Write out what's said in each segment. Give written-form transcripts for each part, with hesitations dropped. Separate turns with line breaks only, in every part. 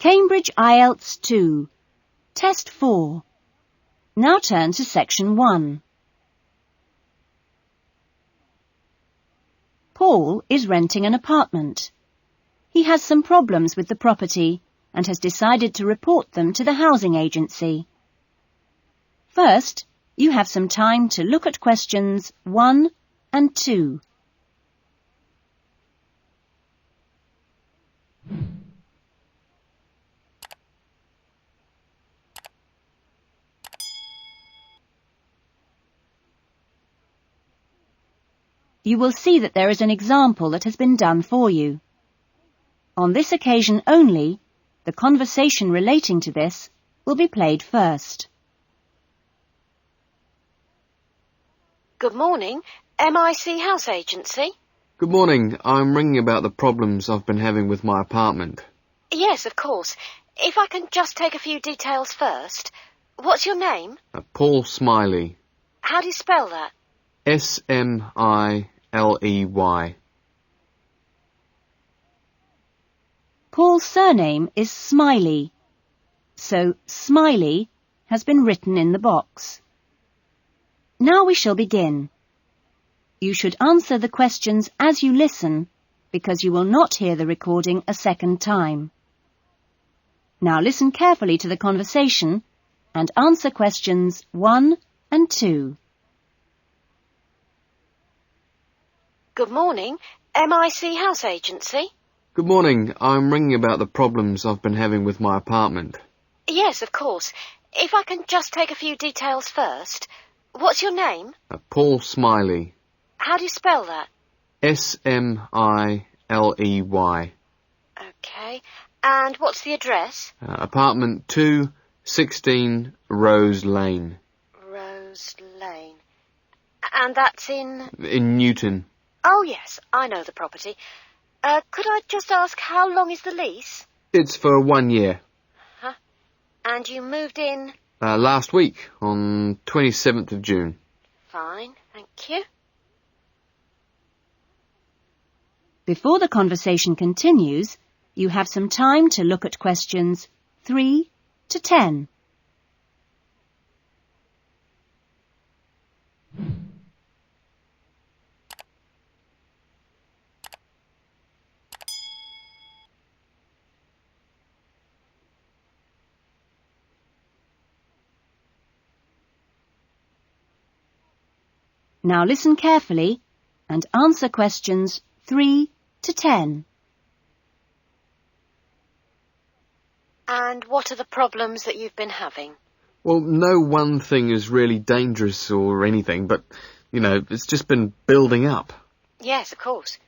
Cambridge IELTS 2, Test 4. Now turn to Section 1. Paul is renting an apartment. He has some problems with the property and has decided to report them to the housing agency. First, you have some time to look at questions 1 and 2. You will see that there is an example that has been done for you. On this occasion only, the conversation relating to this will be played first.
Good morning, MIC House Agency.
Good morning. I'm ringing about the problems I've been having with my apartment.
Yes, of course. If I can just take a few details first. What's your name?
Paul Smiley.
How do you spell that?
Smiley.
Paul's surname is Smiley, so Smiley has been written in the box. Now we shall begin. You should answer the questions as you listen, because you will not hear the recording a second time. Now listen carefully to the conversation and answer questions 1 and 2.
Good morning, MIC House Agency.
Good morning. I'm ringing about the problems I've been having with my apartment.
Yes, of course. If I can just take a few details first. What's your name?
Paul Smiley.
How do you spell that?
Smiley.
Okay. And what's the address?
Apartment 216 Rose Lane.
Rose Lane. And that's in?
In Newton.
Oh, yes, I know the property. Could I just ask how long is the lease?
It's for 1 year.
Huh? And you moved in?
Last week, on 27th of June.
Fine, thank you.
Before the conversation continues, you have some time to look at questions 3 to 10. Now listen carefully and answer questions 3 to 10.
And what are the problems that you've been having?
Well, no one thing is really dangerous or anything, but, it's just been building up.
Yes, of course.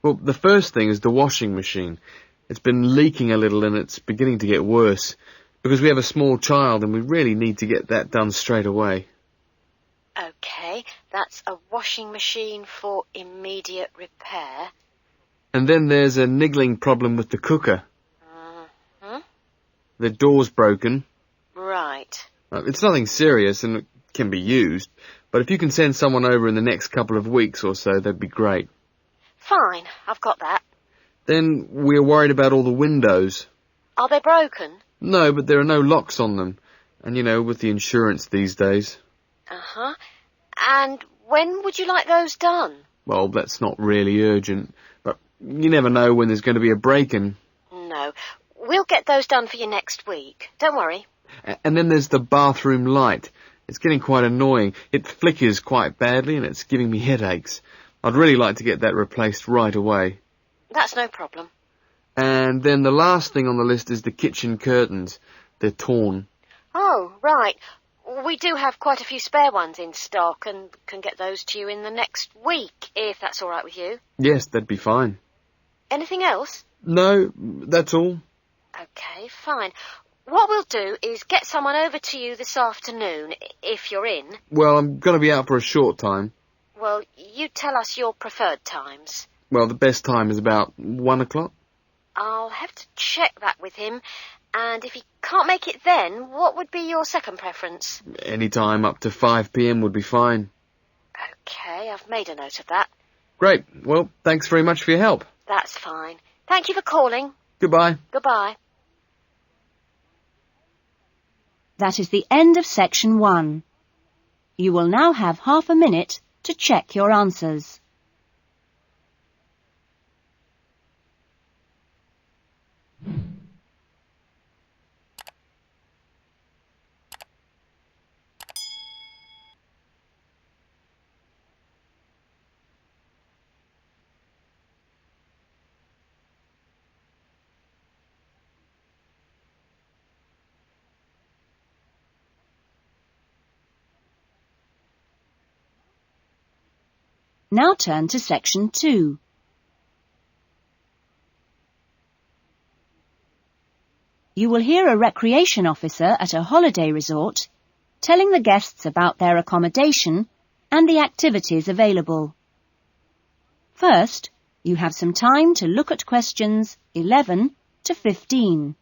Well, the first thing is the washing machine. It's been leaking a little and it's beginning to get worse because we have a small child and we really need to get that done straight away.
Okay, that's a washing machine for immediate repair.
And then there's a niggling problem with the cooker.
Mm-hmm.
The door's broken.
Right.
It's nothing serious and it can be used, but if you can send someone over in the next couple of weeks or so, that'd be great.
Fine, I've got that.
Then we're worried about all the windows.
Are they broken?
No, but there are no locks on them. And with the insurance these days.
Uh-huh. And when would you like those done?
Well, that's not really urgent, but you never know when there's going to be a break-in.
No, we'll get those done for you next week. Don't worry.
And then there's the bathroom light. It's getting quite annoying. It flickers quite badly and it's giving me headaches. I'd really like to get that replaced right away.
That's no problem.
And then the last thing on the list is the kitchen curtains. They're torn.
Oh, right. We do have quite a few spare ones in stock and can get those to you in the next week, if that's all right with you.
Yes, that'd be fine.
Anything else?
No, that's all.
Okay, fine. What we'll do is get someone over to you this afternoon, if you're in.
Well, I'm going to be out for a short time.
Well, you tell us your preferred times.
Well, the best time is about 1 o'clock.
I'll have to check that with him. And if he can't make it then, what would be your second preference?
Any time up to 5 p.m. would be fine.
Okay, I've made a note of that.
Great. Well, thanks very much for your help.
That's fine. Thank you for calling.
Goodbye.
Goodbye.
That is the end of section 1. You will now have half a minute to check your answers. Now turn to section 2. You will hear a recreation officer at a holiday resort telling the guests about their accommodation and the activities available. First, you have some time to look at questions 11 to 15.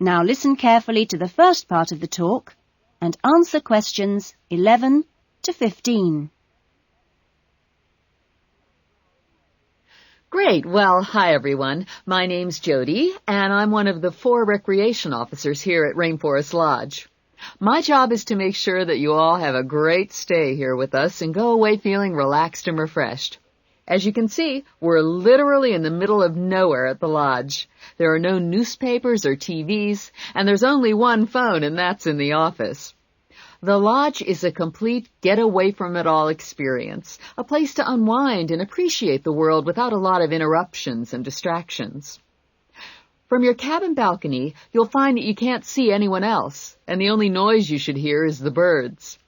Now listen carefully to the first part of the talk and answer questions 11 to 15.
Great. Well, hi everyone. My name's Jody, and I'm one of the 4 recreation officers here at Rainforest Lodge. My job is to make sure that you all have a great stay here with us and go away feeling relaxed and refreshed. As you can see, we're literally in the middle of nowhere at the lodge. There are no newspapers or TVs, and there's only one phone, and that's in the office. The lodge is a complete get-away-from-it-all experience, a place to unwind and appreciate the world without a lot of interruptions and distractions. From your cabin balcony, you'll find that you can't see anyone else, and the only noise you should hear is the birds.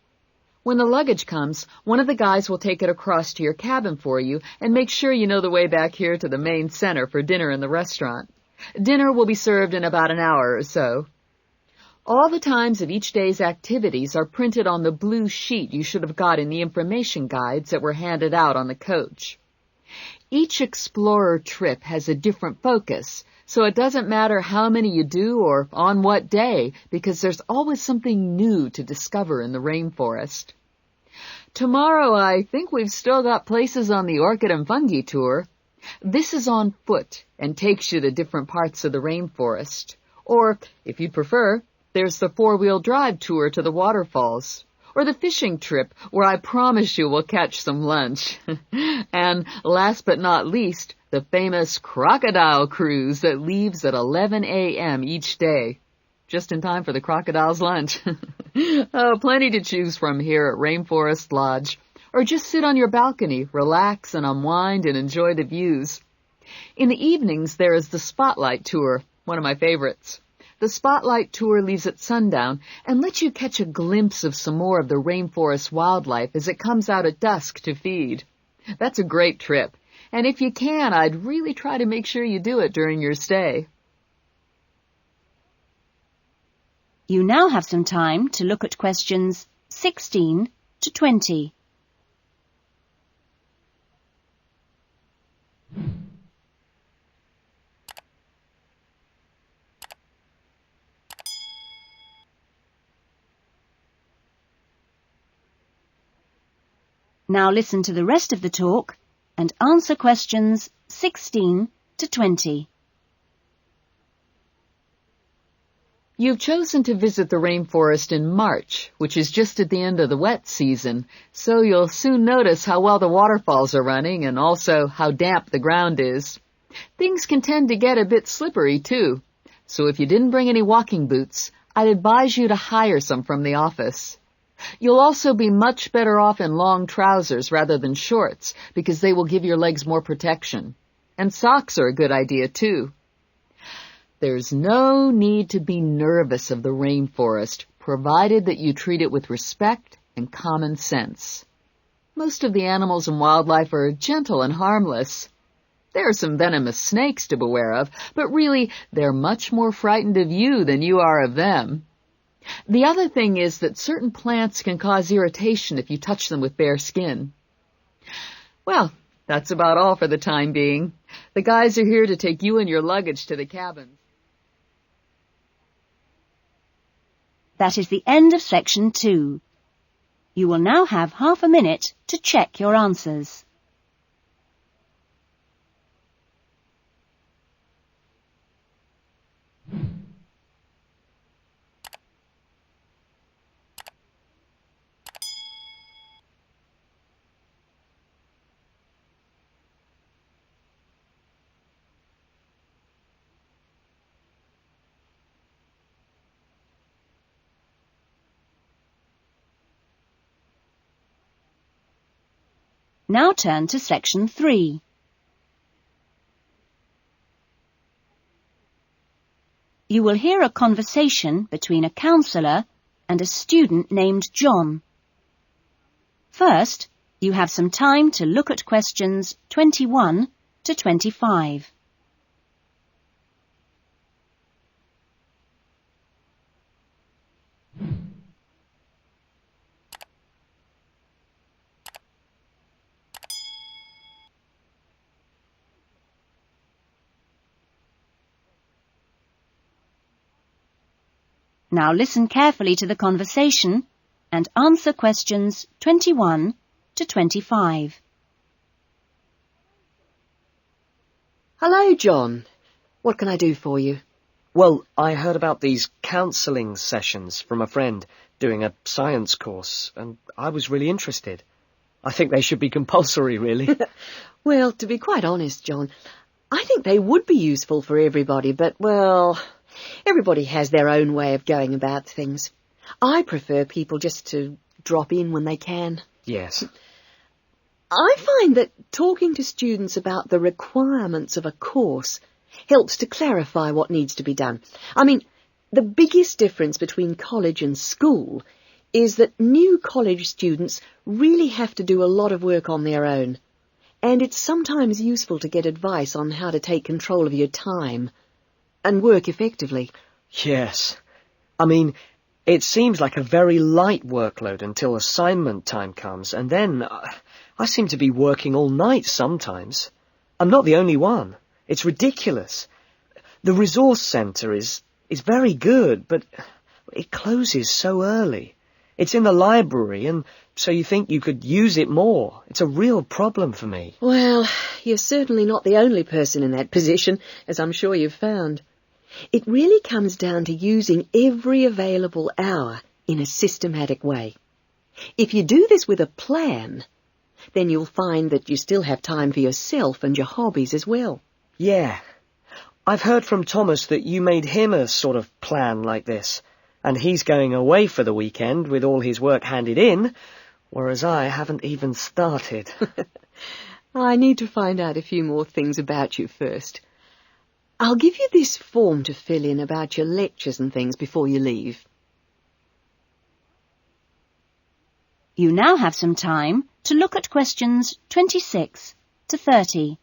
When the luggage comes, one of the guys will take it across to your cabin for you and make sure you know the way back here to the main center for dinner in the restaurant. Dinner will be served in about an hour or so. All the times of each day's activities are printed on the blue sheet you should have got in the information guides that were handed out on the coach. Each explorer trip has a different focus, so it doesn't matter how many you do or on what day, because there's always something new to discover in the rainforest. Tomorrow, I think we've still got places on the orchid and fungi tour. This is on foot and takes you to different parts of the rainforest. Or, if you'd prefer, there's the 4-wheel drive tour to the waterfalls. Or the fishing trip, where I promise you we'll catch some lunch. And last but not least, the famous crocodile cruise that leaves at 11 a.m. each day. Just in time for the crocodile's lunch. Oh, plenty to choose from here at Rainforest Lodge. Or just sit on your balcony, relax and unwind and enjoy the views. In the evenings, there is the Spotlight Tour, one of my favorites. The Spotlight Tour leaves at sundown and lets you catch a glimpse of some more of the rainforest wildlife as it comes out at dusk to feed. That's a great trip, and if you can, I'd really try to make sure you do it during your stay.
You now have some time to look at questions 16 to 20. Now listen to the rest of the talk and answer questions 16 to 20.
You've chosen to visit the rainforest in March, which is just at the end of the wet season, so you'll soon notice how well the waterfalls are running and also how damp the ground is. Things can tend to get a bit slippery, too, so if you didn't bring any walking boots, I'd advise you to hire some from the office. You'll also be much better off in long trousers rather than shorts, because they will give your legs more protection. And socks are a good idea, too. There's no need to be nervous of the rainforest, provided that you treat it with respect and common sense. Most of the animals and wildlife are gentle and harmless. There are some venomous snakes to beware of, but really, they're much more frightened of you than you are of them. The other thing is that certain plants can cause irritation if you touch them with bare skin. Well, That's about all for the time being. The guys are here to take you and your luggage to the cabins.
That is the end of section 2. You will now have half a minute to check your answers. Now turn to section 3. You will hear a conversation between a counsellor and a student named John. First, you have some time to look at questions 21 to 25. Now listen carefully to the conversation and answer questions 21 to 25.
Hello, John. What can I do for you?
Well, I heard about these counselling sessions from a friend doing a science course, and I was really interested. I think they should be compulsory, really.
Well, to be quite honest, John, I think they would be useful for everybody, but, well, everybody has their own way of going about things. I prefer people just to drop in when they can.
Yes.
I find that talking to students about the requirements of a course helps to clarify what needs to be done. I mean, the biggest difference between college and school is that new college students really have to do a lot of work on their own, and it's sometimes useful to get advice on how to take control of your time and work effectively.
Yes. I mean, it seems like a very light workload until assignment time comes, and then I seem to be working all night sometimes. I'm not the only one. It's ridiculous. The resource centre is very good, but it closes so early. It's in the library, and so you think you could use it more. It's a real problem for me.
Well, you're certainly not the only person in that position, as I'm sure you've found. It really comes down to using every available hour in a systematic way. If you do this with a plan, then you'll find that you still have time for yourself and your hobbies as well.
Yeah. I've heard from Thomas that you made him a sort of plan like this, and he's going away for the weekend with all his work handed in, whereas I haven't even started.
I need to find out a few more things about you first. I'll give you this form to fill in about your lectures and things before you leave.
You now have some time to look at questions 26 to 30.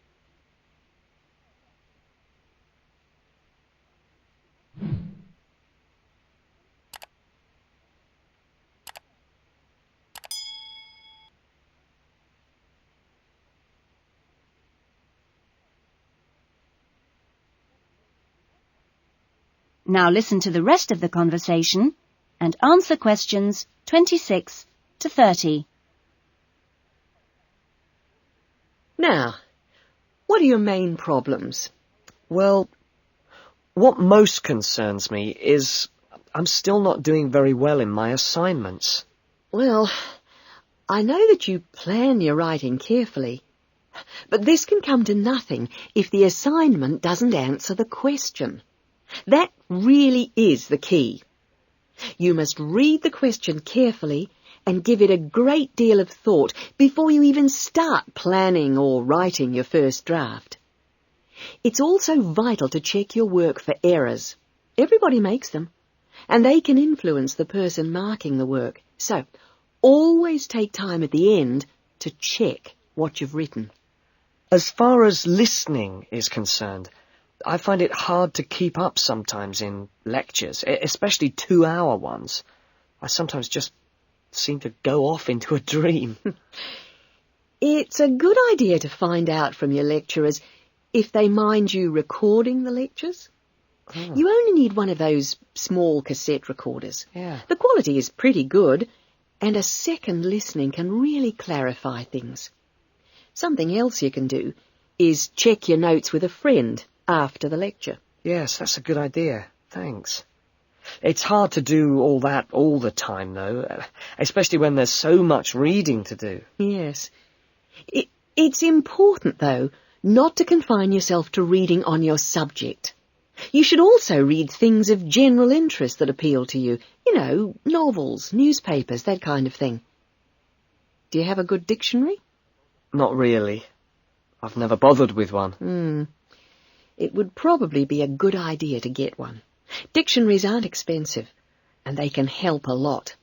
Now listen to the rest of the conversation and answer questions 26 to 30.
Now, what are your main problems?
Well, what most concerns me is I'm still not doing very well in my assignments.
Well, I know that you plan your writing carefully, but this can come to nothing if the assignment doesn't answer the question. That really is the key. You must read the question carefully and give it a great deal of thought before you even start planning or writing your first draft. It's also vital to check your work for errors. Everybody makes them, and they can influence the person marking the work. So, always take time at the end to check what you've written.
As far as listening is concerned, I find it hard to keep up sometimes in lectures, especially 2-hour ones. I sometimes just seem to go off into a dream.
It's a good idea to find out from your lecturers if they mind you recording the lectures.
Oh.
You only need one of those small cassette recorders.
Yeah.
The quality is pretty good, and a second listening can really clarify things. Something else you can do is check your notes with a friend after the lecture.
Yes, that's a good idea. Thanks. It's hard to do all that all the time, though, especially when there's so much reading to do.
Yes. It's important, though, not to confine yourself to reading on your subject. You should also read things of general interest that appeal to you. You know, novels, newspapers, that kind of thing. Do you have a good dictionary?
Not really. I've never bothered with one.
It would probably be a good idea to get one. Dictionaries aren't expensive, and they can help a lot.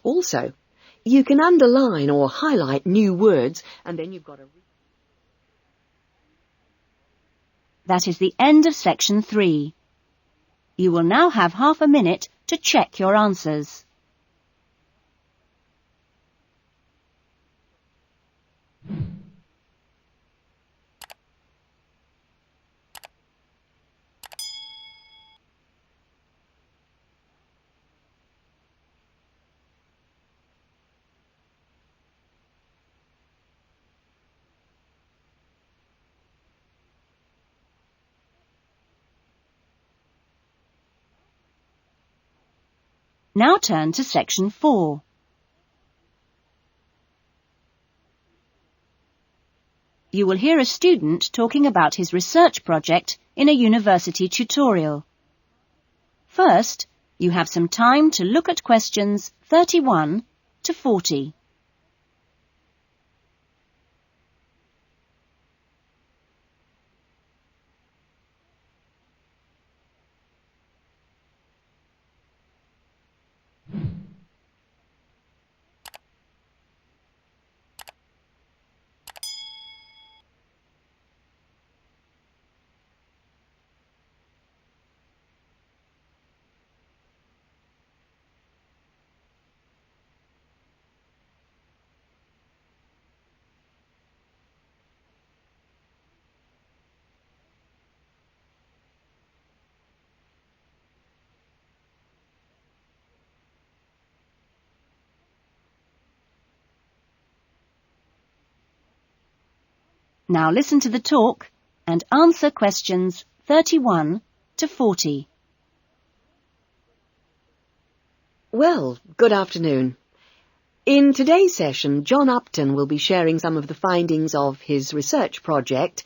Also, you can underline or highlight new words, and then you've got to...
That is the end of section 3. You will now have half a minute to check your answers. Now turn to section 4. You will hear a student talking about his research project in a university tutorial. First, you have some time to look at questions 31 to 40. Now listen to the talk and answer questions 31 to 40.
Well, good afternoon. In today's session, John Upton will be sharing some of the findings of his research project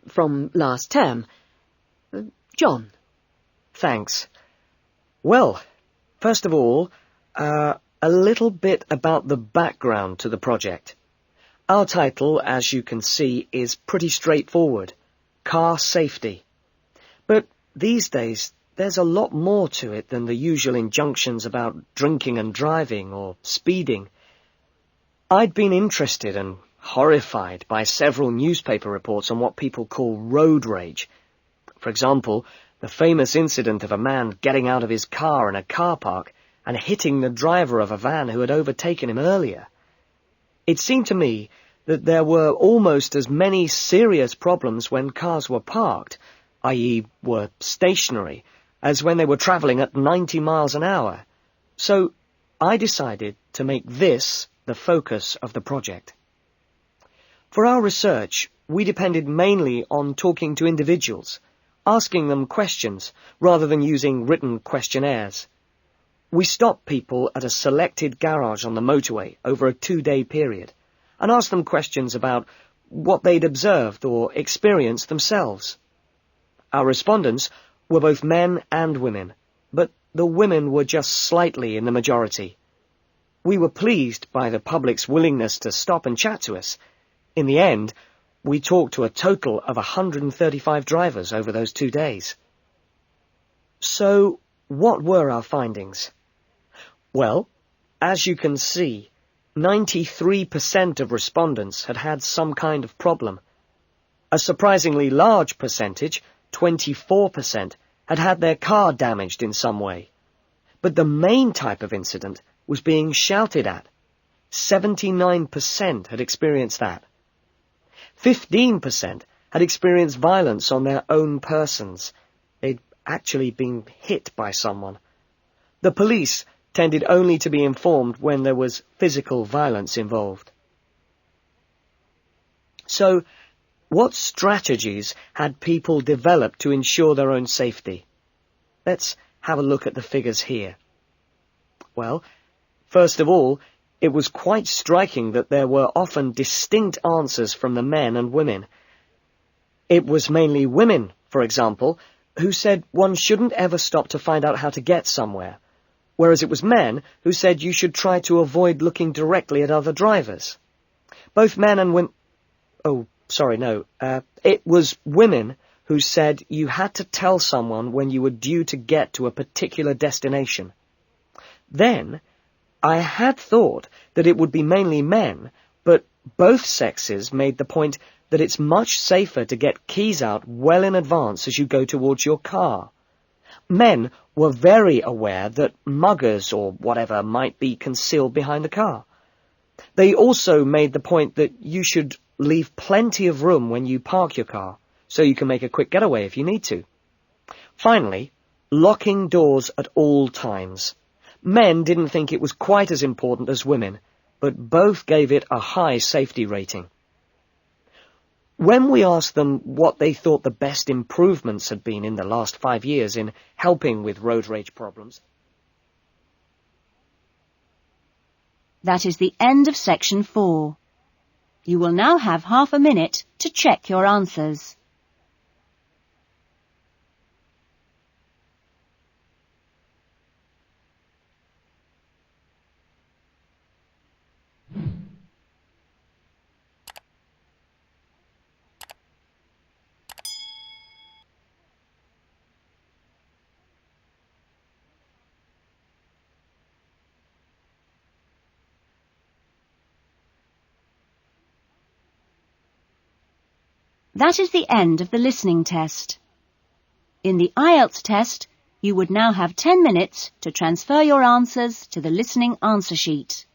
from last term. John.
Thanks. Well, first of all, a little bit about the background to the project. Our title, as you can see, is pretty straightforward. Car safety. But these days, there's a lot more to it than the usual injunctions about drinking and driving or speeding. I'd been interested and horrified by several newspaper reports on what people call road rage. For example, the famous incident of a man getting out of his car in a car park and hitting the driver of a van who had overtaken him earlier. It seemed to me that there were almost as many serious problems when cars were parked, i.e. were stationary, as when they were travelling at 90 miles an hour. So I decided to make this the focus of the project. For our research, we depended mainly on talking to individuals, asking them questions rather than using written questionnaires. We stopped people at a selected garage on the motorway over a 2-day period and asked them questions about what they'd observed or experienced themselves. Our respondents were both men and women, but the women were just slightly in the majority. We were pleased by the public's willingness to stop and chat to us. In the end, we talked to a total of 135 drivers over those 2 days. So, what were our findings? Well, as you can see, 93% of respondents had had some kind of problem. A surprisingly large percentage, 24%, had had their car damaged in some way. But the main type of incident was being shouted at. 79% had experienced that. 15% had experienced violence on their own persons. They'd actually been hit by someone. The police tended only to be informed when there was physical violence involved. So, what strategies had people developed to ensure their own safety? Let's have a look at the figures here. Well, first of all, it was quite striking that there were often distinct answers from the men and women. It was mainly women, for example, who said one shouldn't ever stop to find out how to get somewhere, whereas it was men who said you should try to avoid looking directly at other drivers. Both men and women... it was women who said you had to tell someone when you were due to get to a particular destination. Then, I had thought that it would be mainly men, but both sexes made the point that it's much safer to get keys out well in advance as you go towards your car. Men were very aware that muggers or whatever might be concealed behind the car. They also made the point that you should leave plenty of room when you park your car, so you can make a quick getaway if you need to. Finally, locking doors at all times. Men didn't think it was quite as important as women, but both gave it a high safety rating. When we asked them what they thought the best improvements had been in the last 5 years in helping with road rage problems...
That is the end of section 4. You will now have half a minute to check your answers. That is the end of the listening test. In the IELTS test, you would now have 10 minutes to transfer your answers to the listening answer sheet.